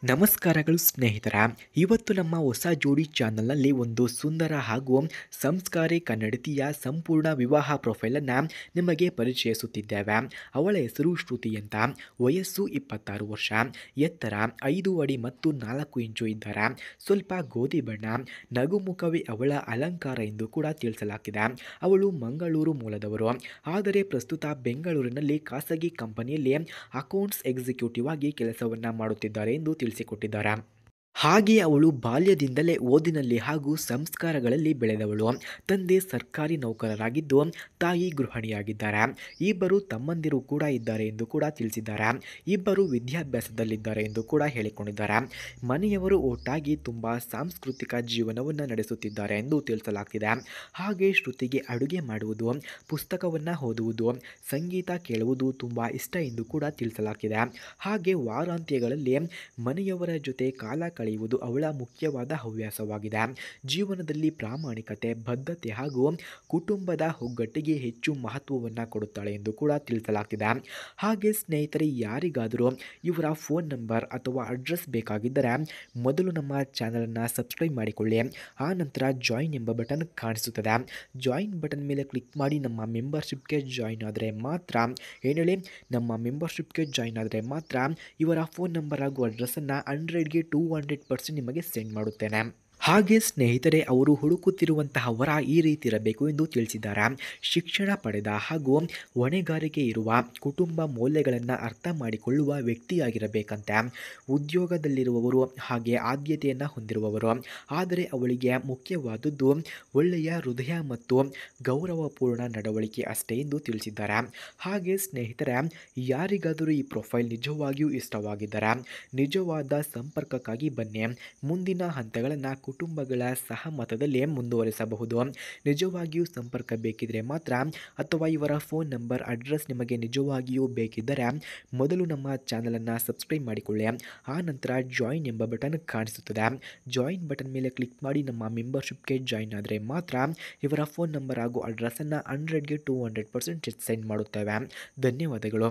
ನಮಸ್ಕಾರಗಳು ಸ್ನೇಹಿತರ. ಇವತ್ತು ನಮ್ಮ ಹೊಸ ಜೋಡಿ ಚಾನಲ್ನಲ್ಲಿ ಒಂದು ಸುಂದರ ಹಾಗೂ ಸಂಸ್ಕಾರಿ ಕನ್ನಡತಿಯ ಸಂಪೂರ್ಣ ವಿವಾಹ ಪ್ರೊಫೈಲನ್ನು ನಿಮಗೆ ಪರಿಚಯಿಸುತ್ತಿದ್ದೇವೆ. ಅವಳ ಹೆಸರು ಶ್ರುತಿ ಅಂತ. ವಯಸ್ಸು 26 ವರ್ಷ, ಎತ್ತರ 5 ಅಡಿ ಮತ್ತು 4 ಇಂಚು ಇದ್ದಾರೆ. ಸ್ವಲ್ಪ ಗೋಧಿ ಬಣ್ಣ, ನಗುಮುಖವೇ ಅವಳ ಅಲಂಕಾರ ಎಂದು ಕೂಡ ತಿಳಿಸಲಾಗಿದೆ. ಅವಳು ಮಂಗಳೂರು ಮೂಲದವರು, ಆದರೆ ಪ್ರಸ್ತುತ ಬೆಂಗಳೂರಿನಲ್ಲಿ ಖಾಸಗಿ ಕಂಪನಿಯಲ್ಲಿ ಅಕೌಂಟ್ಸ್ ಎಕ್ಸಿಕ್ಯೂಟಿವ್ ಆಗಿ ಕೆಲಸವನ್ನು ಮಾಡುತ್ತಿದ್ದಾರೆ ಎಂದು ತಿಳಿಸಿಕೊಟ್ಟಿದ್ದಾರೆ. ಹಾಗೆ ಅವಳು ಬಾಲ್ಯದಿಂದಲೇ ಓದಿನಲ್ಲಿ ಹಾಗೂ ಸಂಸ್ಕಾರಗಳಲ್ಲಿ ಬೆಳೆದವಳು. ತಂದೆ ಸರ್ಕಾರಿ ನೌಕರರಾಗಿದ್ದು ತಾಯಿ ಗೃಹಿಣಿಯಾಗಿದ್ದಾರೆ. ಇಬ್ಬರು ತಮ್ಮಂದಿರು ಕೂಡ ಇದ್ದಾರೆ ಎಂದು ಕೂಡ ತಿಳಿಸಿದ್ದಾರೆ. ಇಬ್ಬರು ವಿದ್ಯಾಭ್ಯಾಸದಲ್ಲಿದ್ದಾರೆ ಎಂದು ಕೂಡ ಹೇಳಿಕೊಂಡಿದ್ದಾರೆ. ಮನೆಯವರು ಒಟ್ಟಾಗಿ ತುಂಬ ಸಾಂಸ್ಕೃತಿಕ ಜೀವನವನ್ನು ನಡೆಸುತ್ತಿದ್ದಾರೆ ಎಂದು ತಿಳಿಸಲಾಗ್ತಿದೆ. ಹಾಗೆ ಶ್ರುತಿಗೆ ಅಡುಗೆ ಮಾಡುವುದು, ಪುಸ್ತಕವನ್ನು ಓದುವುದು, ಸಂಗೀತ ಕೇಳುವುದು ತುಂಬ ಇಷ್ಟ ಎಂದು ಕೂಡ ತಿಳಿಸಲಾಗಿದೆ. ಹಾಗೆ ವಾರಾಂತ್ಯಗಳಲ್ಲಿ ಮನೆಯವರ ಜೊತೆ ಕಾಲ ಕಳೆಯುವುದು ಅವಳ ಮುಖ್ಯವಾದ ಹವ್ಯಾಸವಾಗಿದೆ. ಜೀವನದಲ್ಲಿ ಪ್ರಾಮಾಣಿಕತೆ, ಬದ್ಧತೆ ಹಾಗೂ ಕುಟುಂಬದ ಒಗ್ಗಟ್ಟಿಗೆ ಹೆಚ್ಚು ಮಹತ್ವವನ್ನು ಕೊಡುತ್ತಾಳೆ ಎಂದು ಕೂಡ ತಿಳಿಸಲಾಗ್ತಿದೆ. ಹಾಗೆ ಸ್ನೇಹಿತರೆ, ಯಾರಿಗಾದರೂ ಇವರ ಫೋನ್ ನಂಬರ್ ಅಥವಾ ಅಡ್ರೆಸ್ ಬೇಕಾಗಿದ್ದರೆ ಮೊದಲು ನಮ್ಮ ಚಾನಲನ್ನು ಸಬ್ಸ್ಕ್ರೈಬ್ ಮಾಡಿಕೊಳ್ಳಿ. ಆ ನಂತರ ಜಾಯಿನ್ ಎಂಬ ಬಟನ್ ಕಾಣಿಸುತ್ತದೆ. ಜಾಯಿನ್ ಬಟನ್ ಮೇಲೆ ಕ್ಲಿಕ್ ಮಾಡಿ ನಮ್ಮ ಮೆಂಬರ್ಶಿಪ್ಗೆ ಜಾಯಿನ್ ಆದರೆ ಮಾತ್ರ ಇವರ ಫೋನ್ ನಂಬರ್ ಹಾಗೂ ಅಡ್ರೆಸ್ಸನ್ನು 100ಗೆ 200% ನಿಮಗೆ ಸೆಂಡ್ ಮಾಡುತ್ತೇನೆ. ಹಾಗೆ ಸ್ನೇಹಿತರೆ, ಅವರು ಹುಡುಕುತ್ತಿರುವಂತಹ ವರ ಈ ರೀತಿ ಇರಬೇಕು ಎಂದು ತಿಳಿಸಿದ್ದಾರೆ. ಶಿಕ್ಷಣ ಪಡೆದ ಹಾಗೂ ಹೊಣೆಗಾರಿಕೆ ಇರುವ, ಕುಟುಂಬ ಮೌಲ್ಯಗಳನ್ನು ಅರ್ಥ ಮಾಡಿಕೊಳ್ಳುವ ವ್ಯಕ್ತಿಯಾಗಿರಬೇಕಂತೆ. ಉದ್ಯೋಗದಲ್ಲಿರುವವರು ಹಾಗೆ ಆದ್ಯತೆಯನ್ನು ಹೊಂದಿರುವವರು. ಆದರೆ ಅವಳಿಗೆ ಮುಖ್ಯವಾದದ್ದು ಒಳ್ಳೆಯ ಹೃದಯ ಮತ್ತು ಗೌರವಪೂರ್ಣ ನಡವಳಿಕೆ ಅಷ್ಟೇ ಎಂದು ತಿಳಿಸಿದ್ದಾರೆ. ಹಾಗೆ ಸ್ನೇಹಿತರೆ, ಯಾರಿಗಾದರೂ ಈ ಪ್ರೊಫೈಲ್ ನಿಜವಾಗಿಯೂ ಇಷ್ಟವಾಗಿದ್ದರೆ ನಿಜವಾದ ಸಂಪರ್ಕಕ್ಕಾಗಿ ಬನ್ನಿ. ಮುಂದಿನ ಹಂತಗಳನ್ನು ಕುಟುಂಬಗಳ ಸಹಮತದಲ್ಲಿ ಮುಂದುವರಿಸಬಹುದು. ನಿಜವಾಗಿಯೂ ಸಂಪರ್ಕ ಬೇಕಿದ್ರೆ ಮಾತ್ರ, ಅಥವಾ ಇವರ ಫೋನ್ ನಂಬರ್, ಅಡ್ರೆಸ್ ನಿಮಗೆ ನಿಜವಾಗಿಯೂ ಬೇಕಿದ್ದರೆ ಮೊದಲು ನಮ್ಮ ಚಾನಲನ್ನು ಸಬ್ಸ್ಕ್ರೈಬ್ ಮಾಡಿಕೊಳ್ಳಿ. ಆ ನಂತರ ಜಾಯಿನ್ ಎಂಬ ಬಟನ್ ಕಾಣಿಸುತ್ತದೆ. ಜಾಯಿನ್ ಬಟನ್ ಮೇಲೆ ಕ್ಲಿಕ್ ಮಾಡಿ ನಮ್ಮ ಮೆಂಬರ್ಶಿಪ್ಗೆ ಜಾಯಿನ್ ಆದರೆ ಮಾತ್ರ ಇವರ ಫೋನ್ ನಂಬರ್ ಹಾಗೂ ಅಡ್ರೆಸ್ಸನ್ನು 100ಗೆ 200% ಸೆಂಡ್ ಮಾಡುತ್ತೇವೆ. ಧನ್ಯವಾದಗಳು.